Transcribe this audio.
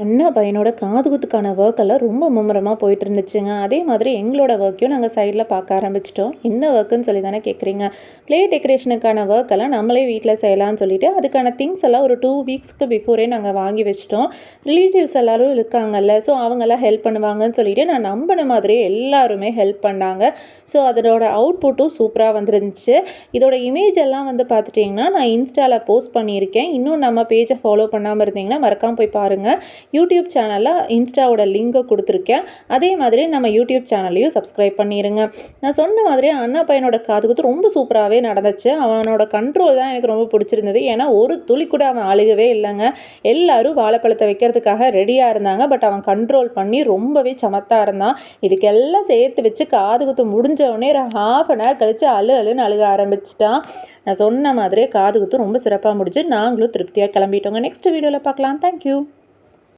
அண்ணா பையனோட காதுகுத்துக்கான ஒர்க்கெல்லாம் ரொம்ப மும்முரமாக போயிட்டு இருந்துச்சுங்க. அதே மாதிரி எங்களோட ஒர்க்கையும் நாங்கள் சைடில் பார்க்க ஆரம்பிச்சிட்டோம். என்ன ஒர்க்குன்னு சொல்லி தானே கேட்குறீங்க. ப்ளே டெக்கரேஷனுக்கான ஒர்க்கெல்லாம் நம்மளே வீட்டில் செய்யலாம்னு சொல்லிட்டு அதுக்கான திங்ஸ் எல்லாம் ஒரு 2 வீக்ஸ்க்கு பிஃபோரே நாங்கள் வாங்கி வச்சிட்டோம். ரிலேட்டிவ்ஸ் எல்லாரும் இருக்காங்கல்ல, ஸோ அவங்கெல்லாம் ஹெல்ப் பண்ணுவாங்கன்னு சொல்லிட்டு நான் நம்பின மாதிரியே எல்லாருமே ஹெல்ப் பண்ணாங்க. ஸோ அதோட அவுட்புட்டும் சூப்பராக வந்துருந்துச்சு. இதோட இமேஜ் எல்லாம் வந்து பார்த்துட்டிங்கன்னா நான் இன்ஸ்டாவில் போஸ்ட் பண்ணியிருக்கேன். இன்னும் நம்ம பேஜை ஃபாலோ பண்ணாமல் இருந்தீங்கன்னா மறக்காமல் போய் பாருங்கள். யூடியூப் சேனலில் இன்ஸ்டாவோட லிங்கை கொடுத்துருக்கேன். அதே மாதிரி நம்ம யூடியூப் சேனல்லையும் சப்ஸ்கிரைப் பண்ணிடுங்க. நான் சொன்ன மாதிரி அண்ணா பையனோட காதுகுத்து ரொம்ப சூப்பராகவே நடந்துச்சு. அவனோட கண்ட்ரோல் தான் எனக்கு ரொம்ப பிடிச்சிருந்தது. ஏன்னா ஒரு துளி கூட அவன் அழுகவே இல்லைங்க. எல்லாரும் வாழைப்பழத்தை வைக்கிறதுக்காக ரெடியாக இருந்தாங்க. பட் அவன் கண்ட்ரோல் பண்ணி ரொம்பவே சமத்தாக இருந்தான். இதுக்கெல்லாம் சேர்த்து வச்சு காதுகுத்து முடிஞ்சவொடனே ஒரு ½ அன் ஹவர் கழித்து அழுன்னு அழுக ஆரம்பிச்சிட்டான். நான் சொன்ன மாதிரியே காதுகுத்து ரொம்ப சிறப்பாக முடிஞ்சு நாங்களும் திருப்தியாக கிளம்பிட்டோங்க. நெக்ஸ்ட் வீடியோவில் பார்க்கலாம். தேங்க்யூ.